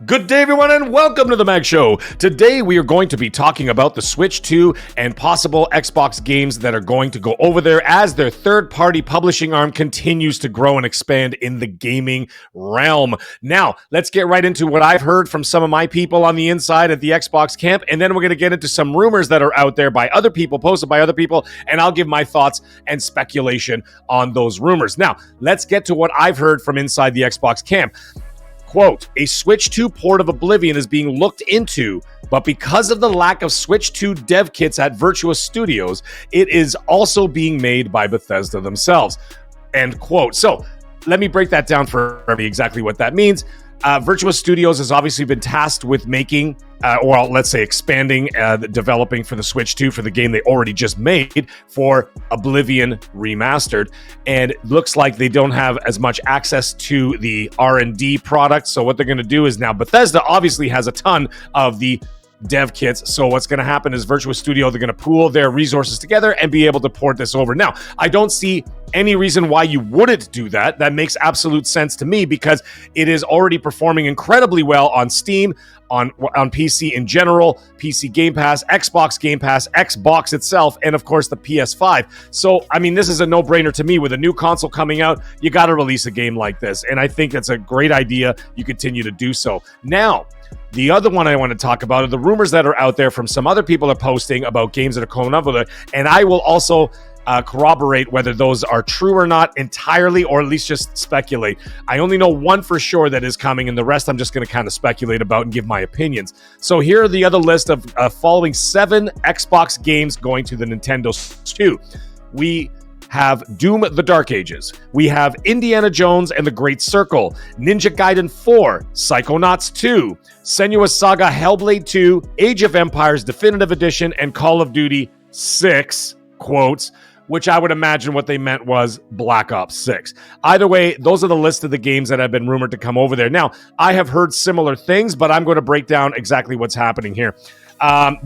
Good day, everyone, and welcome to the Mag Show. Today, we are going to be talking about the Switch 2 and possible Xbox games that are going to go over there as their third-party publishing arm continues to grow and expand in the gaming realm. Now, let's get right into what I've heard from some of my people on the inside at the Xbox camp, and then we're going to get into some rumors that are out there by other people, posted by other people, and I'll give my thoughts and speculation on those rumors. Now, let's get to what I've heard from inside the Xbox camp. Quote, a Switch 2 port of Oblivion is being looked into, but because of the lack of Switch 2 dev kits at Virtuos Studios, it is also being made by Bethesda themselves. End quote. So let me break that down for exactly what that means. Virtuos Studios has obviously been tasked with making, or let's say expanding, developing for the Switch 2 for the game they already just made for Oblivion Remastered. And it looks like they don't have as much access to the R&D product. So what they're going to do is now Bethesda obviously has a ton of the dev kits. So what's going to happen is Virtuos Studio, they're going to pool their resources together and be able to port this over. Now, I don't see any reason why you wouldn't do that. That makes absolute sense to me because it is already performing incredibly well on Steam, on PC in general, PC Game Pass, Xbox Game Pass, Xbox itself, and of course the PS5. So, I mean, this is a no-brainer to me. With a new console coming out, you got to release a game like this. And I think that's a great idea. You continue to do so. Now, the other one I want to talk about are the rumors that are out there from some other people are posting about games that are coming up with it. And I will also corroborate whether those are true or not entirely, or at least just speculate. I only know one for sure that is coming, and the rest I'm just going to kind of speculate about and give my opinions. So here are the other list of following 7 Xbox games going to the Nintendo Switch 2. We have Doom the Dark Ages. We have Indiana Jones and the Great Circle, Ninja Gaiden 4, Psychonauts 2, Senua's Saga Hellblade 2, Age of Empires Definitive Edition, and Call of Duty 6, quotes, which I would imagine what they meant was Black Ops 6. Either way, those are the list of the games that have been rumored to come over there. Now, I have heard similar things, but I'm going to break down exactly what's happening here.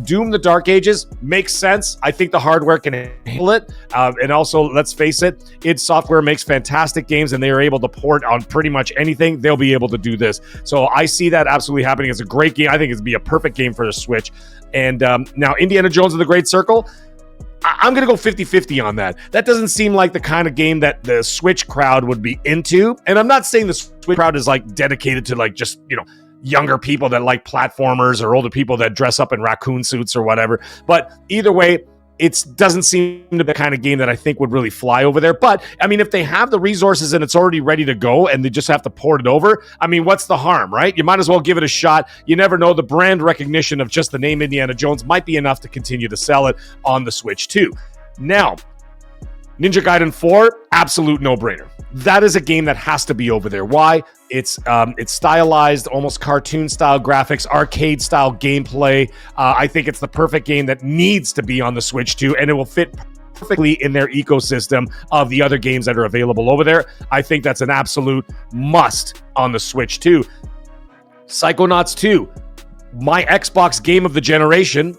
Doom the Dark Ages makes sense. I think the hardware can handle it. And also, let's face it, id Software makes fantastic games and they are able to port on pretty much anything. They'll be able to do this. So I see that absolutely happening. It's a great game. I think it'd be a perfect game for the Switch. And now Indiana Jones and the Great Circle, I'm going to go 50-50 on that. That doesn't seem like the kind of game that the Switch crowd would be into. And I'm not saying the Switch crowd is like dedicated to like just, younger people that like platformers or older people that dress up in raccoon suits or whatever. But either way, it doesn't seem to be the kind of game that I think would really fly over there. But, I mean, if they have the resources and it's already ready to go and they just have to port it over, I mean, what's the harm, right? You might as well give it a shot. You never know. The brand recognition of just the name Indiana Jones might be enough to continue to sell it on the Switch too. Now, Ninja Gaiden 4, absolute no-brainer. That is a game that has to be over there. Why? It's stylized, almost cartoon-style graphics, arcade-style gameplay. I think it's the perfect game that needs to be on the Switch 2, and it will fit perfectly in their ecosystem of the other games that are available over there. I think that's an absolute must on the Switch 2. Psychonauts 2, my Xbox game of the generation.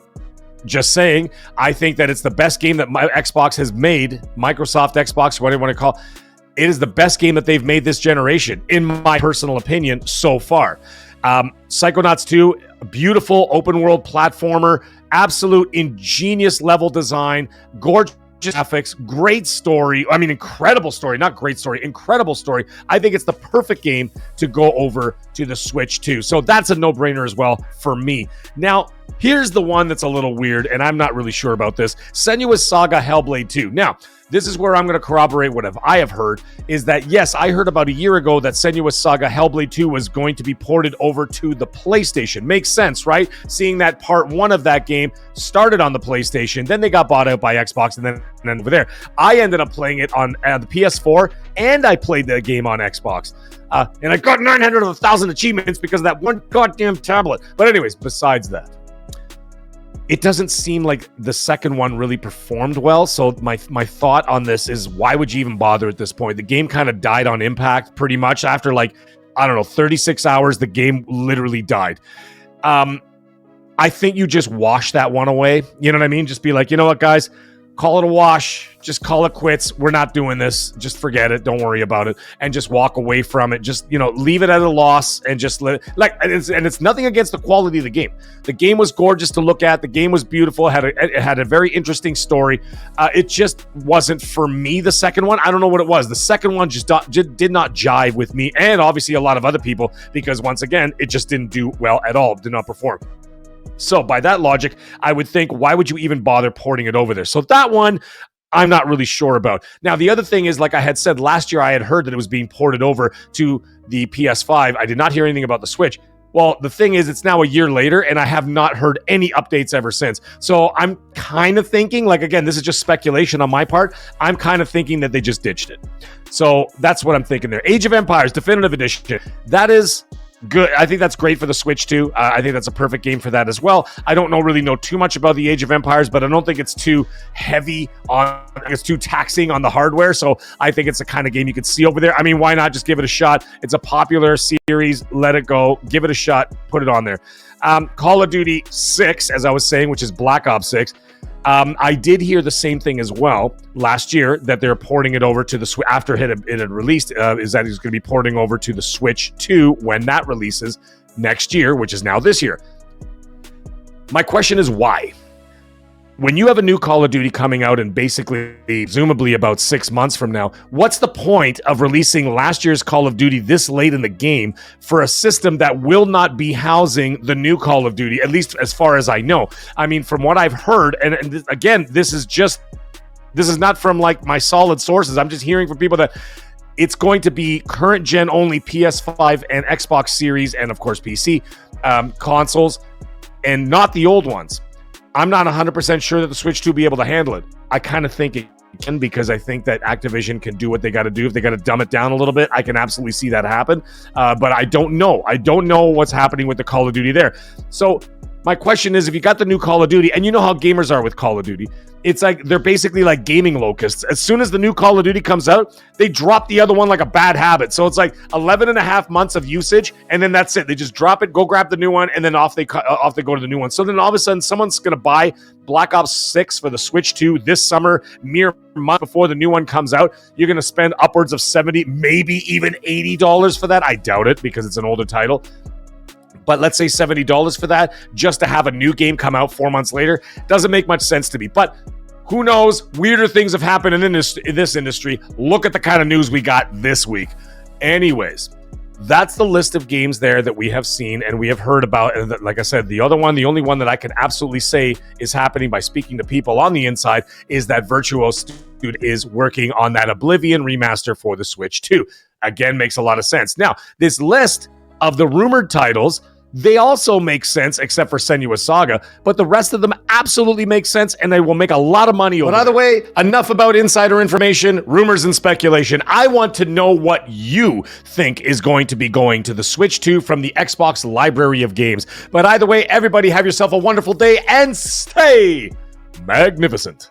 Just saying, I think that it's the best game that my Xbox has made, Microsoft Xbox, whatever you want to call it is the best game that they've made this generation, in my personal opinion, so far. Psychonauts 2, beautiful open world platformer, absolute ingenious level design, gorgeous graphics, great story. I mean, incredible story, not great story, incredible story. I think it's the perfect game to go over to the Switch 2. So that's a no-brainer as well for me. Now, here's the one that's a little weird, and I'm not really sure about this. Senua's Saga Hellblade 2. Now, this is where I'm going to corroborate what I have heard, is that, yes, I heard about a year ago that Senua's Saga Hellblade 2 was going to be ported over to the PlayStation. Makes sense, right? Seeing that part 1 of that game started on the PlayStation, then they got bought out by Xbox, and then over there. I ended up playing it on the PS4, and I played the game on Xbox. And I got 900 of 1,000 achievements because of that one goddamn tablet. But anyways, besides that, it doesn't seem like the second one really performed well. So my thought on this is, why would you even bother at this point? The game kind of died on impact pretty much after 36 hours. The game literally died. I think you just wash that one away. You know what I mean? Just be like, you know what, guys? call it a wash. Just call it quits. We're not doing this. Just forget it. Don't worry about it, and just walk away from it. Just leave it at a loss and just let it. And it's nothing against the quality of the game. The game was gorgeous to look at. The game was beautiful. It had a very interesting story. It just wasn't for me. The second one, I don't know what it was. The second one just did not jive with me, and obviously a lot of other people, because once again, it just didn't do well at all. Did not perform. So by that logic, I would think, why would you even bother porting it over there? So that one, I'm not really sure about. Now, the other thing is, like I had said last year, I had heard that it was being ported over to the PS5. I did not hear anything about the Switch. Well, the thing is, it's now a year later, and I have not heard any updates ever since. So I'm kind of thinking, like, again, this is just speculation on my part. I'm kind of thinking that they just ditched it. So that's what I'm thinking there. Age of Empires Definitive Edition. That is good. I think that's great for the Switch too. I think that's a perfect game for that as well. I don't really know too much about the Age of Empires, but I don't think it's too heavy on. It's too taxing on the hardware. So I think it's the kind of game you could see over there. I mean, why not just give it a shot? It's a popular series. Let it go. Give it a shot. Put it on there. Call of Duty 6, as I was saying, which is Black Ops 6. I did hear the same thing as well last year, that they're porting it over to the Switch after it had released, is that he's going to be porting over to the Switch 2 when that releases next year, which is now this year. My question is why? When you have a new Call of Duty coming out in basically, presumably about 6 months from now, what's the point of releasing last year's Call of Duty this late in the game for a system that will not be housing the new Call of Duty, at least as far as I know? I mean, from what I've heard, and again, this is not from like my solid sources. I'm just hearing from people that it's going to be current gen only PS5 and Xbox Series, and of course PC consoles, and not the old ones. I'm not 100% sure that the Switch 2 will be able to handle it. I kind of think it can, because I think that Activision can do what they got to do. If they got to dumb it down a little bit, I can absolutely see that happen. But I don't know. I don't know what's happening with the Call of Duty there. So my question is, if you got the new Call of Duty, and you know how gamers are with Call of Duty, it's like they're basically like gaming locusts. As soon as the new Call of Duty comes out, they drop the other one like a bad habit. So it's like 11 and a half months of usage, and then that's it. They just drop it, go grab the new one, and then off they go to the new one. So then all of a sudden, someone's going to buy Black Ops 6 for the Switch 2 this summer, mere month before the new one comes out. You're going to spend upwards of $70, maybe even $80 for that. I doubt it, because it's an older title. But let's say $70 for that, just to have a new game come out 4 months later, doesn't make much sense to me. But who knows? Weirder things have happened in this industry. Look at the kind of news we got this week. Anyways, that's the list of games there that we have seen and we have heard about. And like I said, the only one that I can absolutely say is happening by speaking to people on the inside is that Virtuos Studios is working on that Oblivion remaster for the Switch 2. Again, makes a lot of sense. Now, this list of the rumored titles, they also make sense, except for Senua's Saga, but the rest of them absolutely make sense, and they will make a lot of money over. But either way, enough about insider information, rumors, and speculation. I want to know what you think is going to be going to the Switch 2 from the Xbox library of games. But either way, everybody have yourself a wonderful day and stay magnificent.